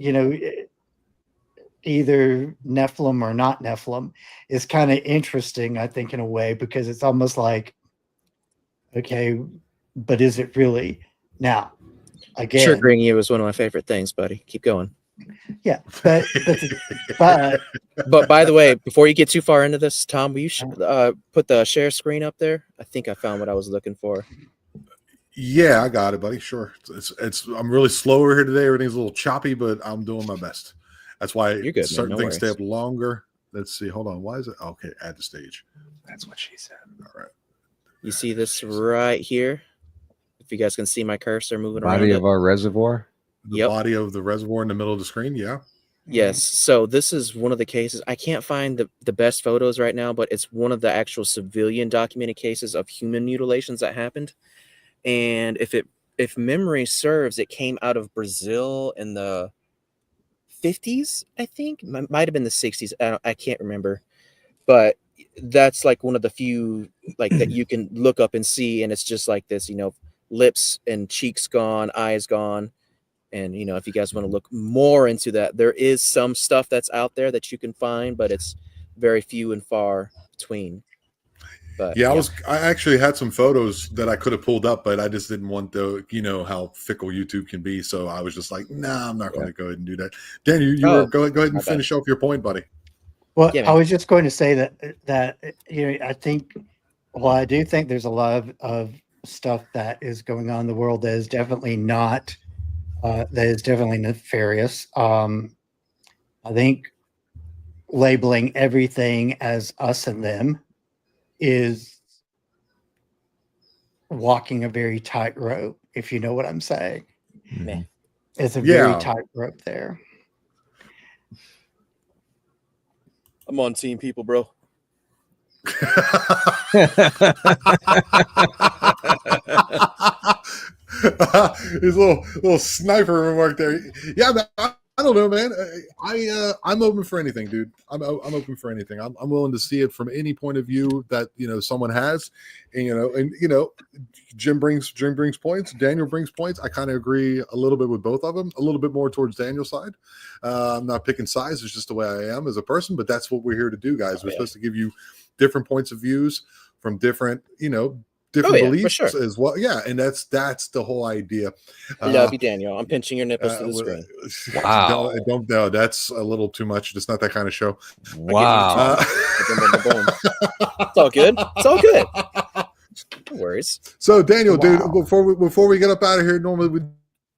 either Nephilim or not Nephilim is kind of interesting, I think, in a way, because it's almost like, okay, but is it really? Now, again, Triggering you is one of my favorite things, buddy. Keep going. yeah, but But by the way, before you get too far into this, Tom, will you put the share screen up there? I think I found what I was looking for. Yeah, I got it, buddy. Sure. It's I'm really slow over here today. Everything's a little choppy, but I'm doing my best. That's why You're good, certain man. No things stay worries. up longer. Let's see. Hold on. Why is it? Okay, add the stage. That's what she said. All right. You see this right here? If you guys can see my cursor moving around Body it. of our reservoir. The Yep. body of the reservoir in the middle of the screen. Yeah. Yes. So this is one of the cases. I can't find the best photos right now, but it's one of the actual civilian documented cases of human mutilations that happened. And if memory serves, it came out of Brazil in the 50s, I think. Might have been the 60s. I can't remember. But that's like one of the few like that you can look up and see, and it's just like this, lips and cheeks gone, eyes gone. And if you guys want to look more into that, there is some stuff that's out there that you can find, but it's very few and far between. But Yeah, I actually had some photos that I could have pulled up, but I just didn't want to, how fickle YouTube can be. So I was just like, nah, I'm not going to go ahead and do that. Dan, you were go ahead and finish off your point, buddy. Well, Yeah, I was just going to say that I think, well, I do think there's a lot of stuff that is going on in the world that is definitely not nefarious. I think labeling everything as us and them is walking a very tight rope, if you know what I'm saying. Meh. It's a very tight rope there. I'm on team people, bro. His little sniper remark there. Yeah, man, I don't know, man. I'm open for anything, dude. I'm open for anything. I'm willing to see it from any point of view that someone has, and Jim brings points. Daniel brings points. I kind of agree a little bit with both of them. A little bit more towards Daniel's side. I'm not picking sides. It's just the way I am as a person. But that's what we're here to do, guys. We're supposed to give you different points of views from different beliefs as well. Yeah, and that's the whole idea. I love you, Daniel. I'm pinching your nipples to the screen. Wow. Don't no, that's a little too much. It's not that kind of show. Wow. It's all good. It's all good. No worries. So Daniel, dude, before we get up out of here, normally we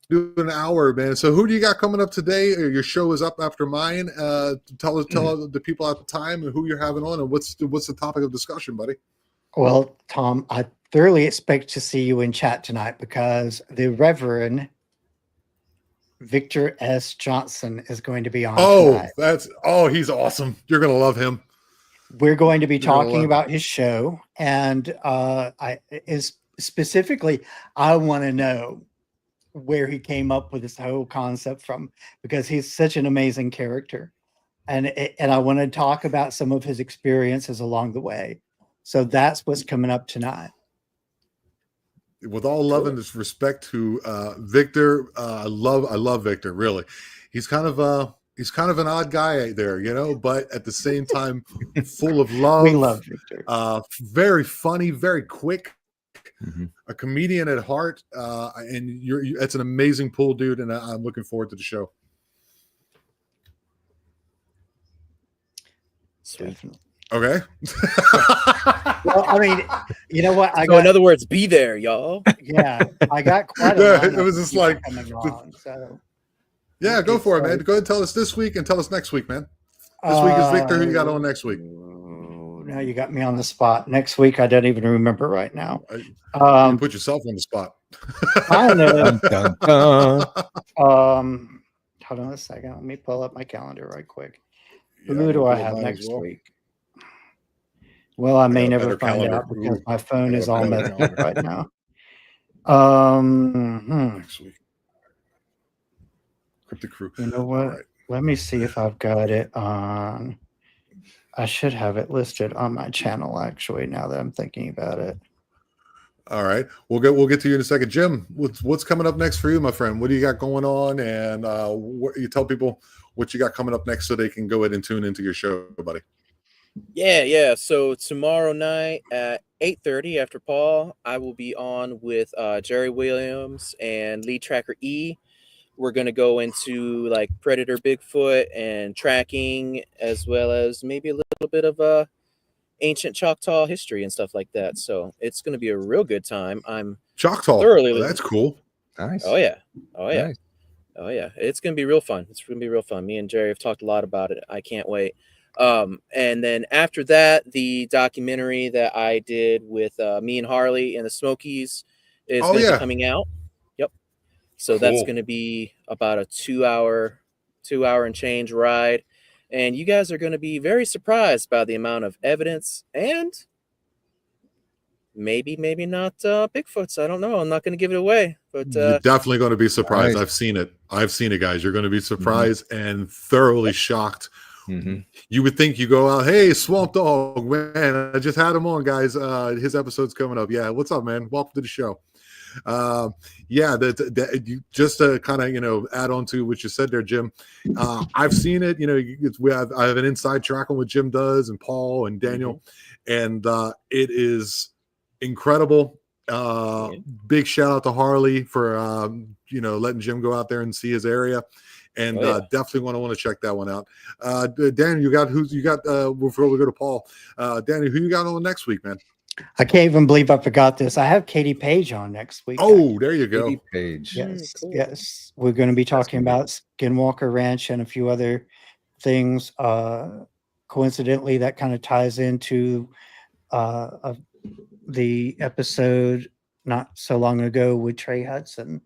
do an hour, man. So who do you got coming up today? Your show is up after mine. Tell the people at the time and who you're having on, and what's the topic of discussion, buddy? Well, Tom, I thoroughly expect to see you in chat tonight because the Reverend Victor S. Johnson is going to be on tonight. He's awesome. You're gonna love him. We're going to be talking about his show, and I want to know where he came up with this whole concept from, because he's such an amazing character, and I want to talk about some of his experiences along the way. So that's what's coming up tonight. With all love and respect to Victor, I love Victor. Really, he's kind of an odd guy there, but at the same time, full of love. We love Victor. Very funny, very quick. A comedian at heart, and it's an amazing pool, dude. And I'm looking forward to the show. Sweet. Definitely. Okay. Well, I mean, you know what? In other words, be there, y'all. Yeah, I got quite a lot. It was just like, coming on, so. Yeah, go for it, man. Go ahead and tell us this week and tell us next week, man. This week is Victor. Who you got on next week? Now you got me on the spot. Next week, I don't even remember right now. You put yourself on the spot. I know. Dun, dun. Hold on a second. Let me pull up my calendar right quick. Who do I have next week? Well, I may never find out because my phone is all messed up right now. Next week. Cryptic Crew. You know what? Right. Let me see if I've got it on. I should have it listed on my channel, actually, now that I'm thinking about it. All right. We'll get to you in a second. Jim, what's coming up next for you, my friend? What do you got going on? And you tell people what you got coming up next so they can go ahead and tune into your show, buddy. Yeah. So tomorrow night at 8:30 after Paul, I will be on with Jerry Williams and lead tracker E. We're gonna go into like predator Bigfoot and tracking, as well as maybe a little bit of ancient Choctaw history and stuff like that. So it's gonna be a real good time. I'm Choctaw. thoroughly. That's cool. Nice. Oh yeah. Oh yeah. Nice. Oh yeah, it's gonna be real fun. It's gonna be real fun. Me and Jerry have talked a lot about it. I can't wait. And then after that, the documentary that I did with me and Harley in the Smokies is Oh, gonna be yeah. coming out. Yep. So that's Cool. gonna be about a 2 hour and change ride, and you guys are gonna be very surprised by the amount of evidence and maybe not Bigfoots. I don't know. I'm not gonna give it away, but You're definitely going to be surprised. Nice. I've seen it, guys. You're going to be surprised and thoroughly shocked. Mhm. You would think you go out, hey, Swamp Dog, man, I just had him on, guys. His episode's coming up. Yeah, what's up, man? Welcome to the show. That you just to kind of add on to what you said there, Jim. I've seen it. I have an inside track on what Jim does and Paul and Daniel, and it is incredible. Big shout out to Harley for letting Jim go out there and see his area, and definitely want to check that one out. Daniel, you got before we go to Paul, Daniel, who you got on next week, man? I can't even believe I forgot this. I have Katie Page on next week. Oh, there you go. Katie Page. Yes, cool. yes. We're going to be talking about Skinwalker Ranch and a few other things. Coincidentally, that kind of ties into the episode not so long ago with Trey Hudson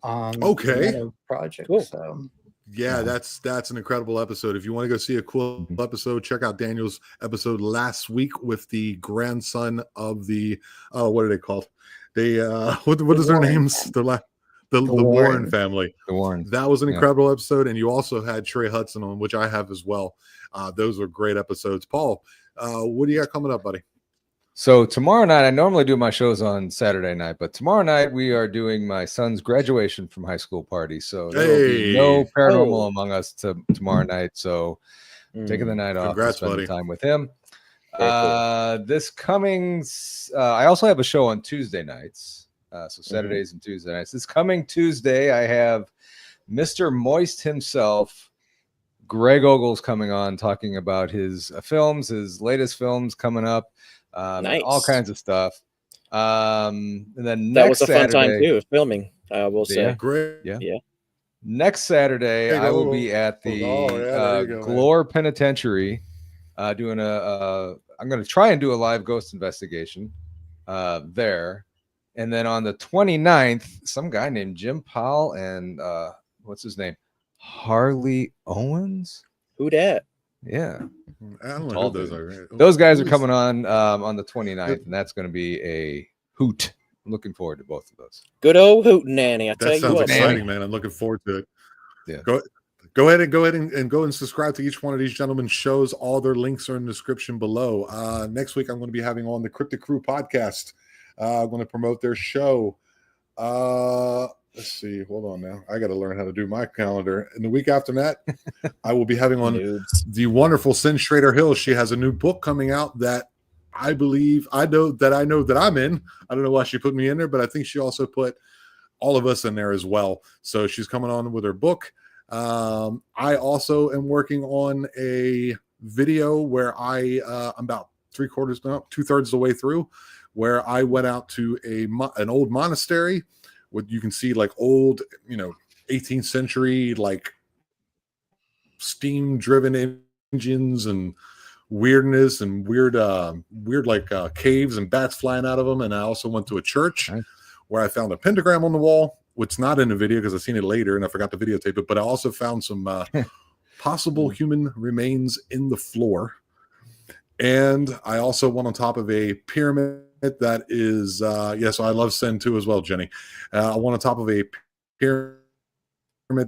on the Meadow Project. Cool. So yeah, that's an incredible episode. If you want to go see a cool episode, check out Daniel's episode last week with the grandson of the what are they called? They what is their names? The Warren family. The Warrens. That was an incredible episode, and you also had Trey Hudson on, which I have as well. Those were great episodes. Paul, what do you got coming up, buddy? So tomorrow night, I normally do my shows on Saturday night, but tomorrow night we are doing my son's graduation from high school party. So there will be no Paranormal Among Us tomorrow night. So taking the night off to spend time with him. Cool. This coming, I also have a show on Tuesday nights. So Saturdays and Tuesday nights. This coming Tuesday, I have Mr. Moist himself, Greg Ogles, coming on talking about his films, his latest films coming up. Nice. All kinds of stuff. And then that next was a fun Saturday, time too, filming. I will say. Great. Yeah. Next Saturday, I will be at the Glore Penitentiary doing I'm going to try and do a live ghost investigation there. And then on the 29th, some guy named Jim Powell and what's his name? Harley Owens? Who dat? Yeah. I don't know who those are. Those guys are coming on the 29th, and that's going to be a hoot. I'm looking forward to both of those. Good old hootenanny. I tell you That sounds what, exciting, man. I'm looking forward to it. Yeah. Go ahead and go and subscribe to each one of these gentlemen's shows. All their links are in the description below. Next week, I'm going to be having on the Cryptic Crew podcast. I'm going to promote their show. Let's see. Hold on now. I got to learn how to do my calendar. And the week after that, I will be having on the wonderful Sin Schrader Hill. She has a new book coming out that I know that I'm in. I don't know why she put me in there, but I think she also put all of us in there as well. So she's coming on with her book. I also am working on a video where I'm about 2/3 of the way through, where I went out to an old monastery. What you can see, like old, 18th century, like steam-driven engines and weirdness and weird like caves and bats flying out of them. And I also went to a church where I found a pentagram on the wall, which is not in the video because I've seen it later and I forgot to videotape it. But I also found some possible human remains in the floor, and I also went on top of a pyramid. That is, so I love Sen too as well, Jenny. I went on top of a pyramid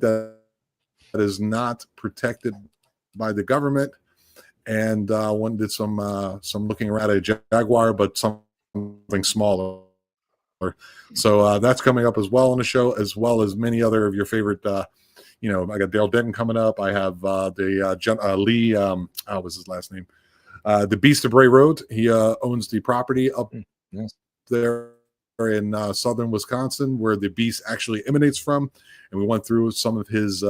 that is not protected by the government, and one did some looking around a jaguar, but something smaller. So that's coming up as well on the show, as well as many other of your favorite. I got Dale Denton coming up. I have Lee. What was his last name? The Beast of Bray Road. He owns the property up Yes. there in southern Wisconsin, where the beast actually emanates from. And we went through some of his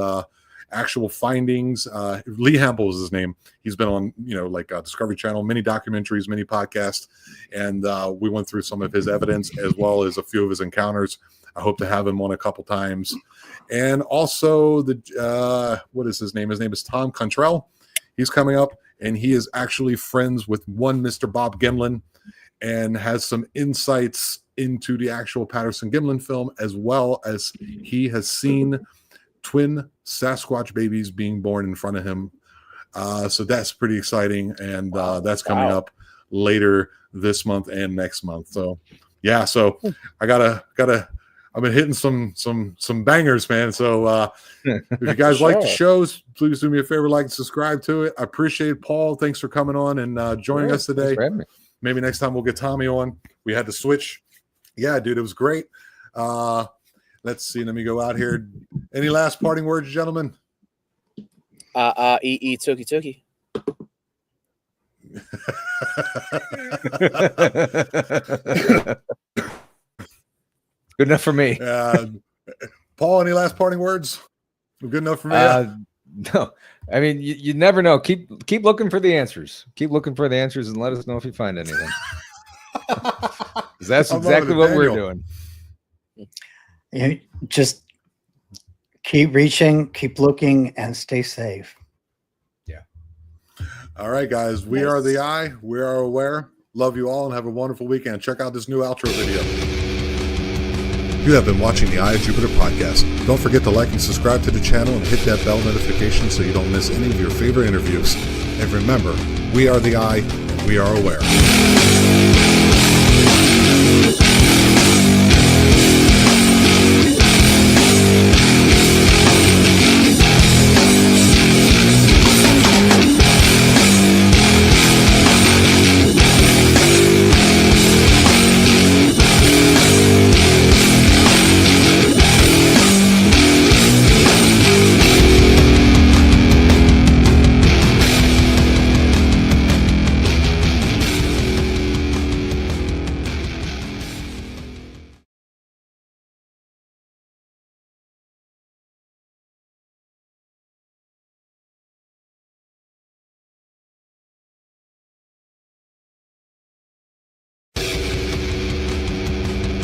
actual findings. Lee Hample is his name. He's been on, like Discovery Channel, many documentaries, many podcasts, and we went through some of his evidence as well as a few of his encounters. I hope to have him on a couple times. And also what is his name? His name is Tom Contrell. He's coming up, and he is actually friends with one Mr. Bob Gimlin and has some insights into the actual Patterson-Gimlin film, as well as he has seen twin Sasquatch babies being born in front of him. So that's pretty exciting, and that's coming up later this month and next month. So yeah, so I gotta I've been hitting some bangers, man. So if you guys like the shows, please do me a favor, like and subscribe to it. I appreciate it, Paul. Thanks for coming on and joining us today. Maybe next time we'll get Tommy on. We had to switch. Yeah, dude, it was great. Let's see. Let me go out here. Any last parting words, gentlemen? Toki Toki. Good enough for me. Paul, any last parting words? Good enough for me? No, I mean, you never know. Keep looking for the answers. Keep looking for the answers and let us know if you find anything. That's exactly what we're doing. Just keep reaching, keep looking, and stay safe. Yeah. All right, guys. We are the Eye. We are aware. Love you all and have a wonderful weekend. Check out this new outro video. You have been watching the Eye of Jupiter podcast. Don't forget to like and subscribe to the channel and hit that bell notification so you don't miss any of your favorite interviews. And remember, we are the Eye and we are aware.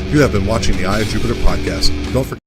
You have been watching the Eye of Jupiter podcast. Don't forget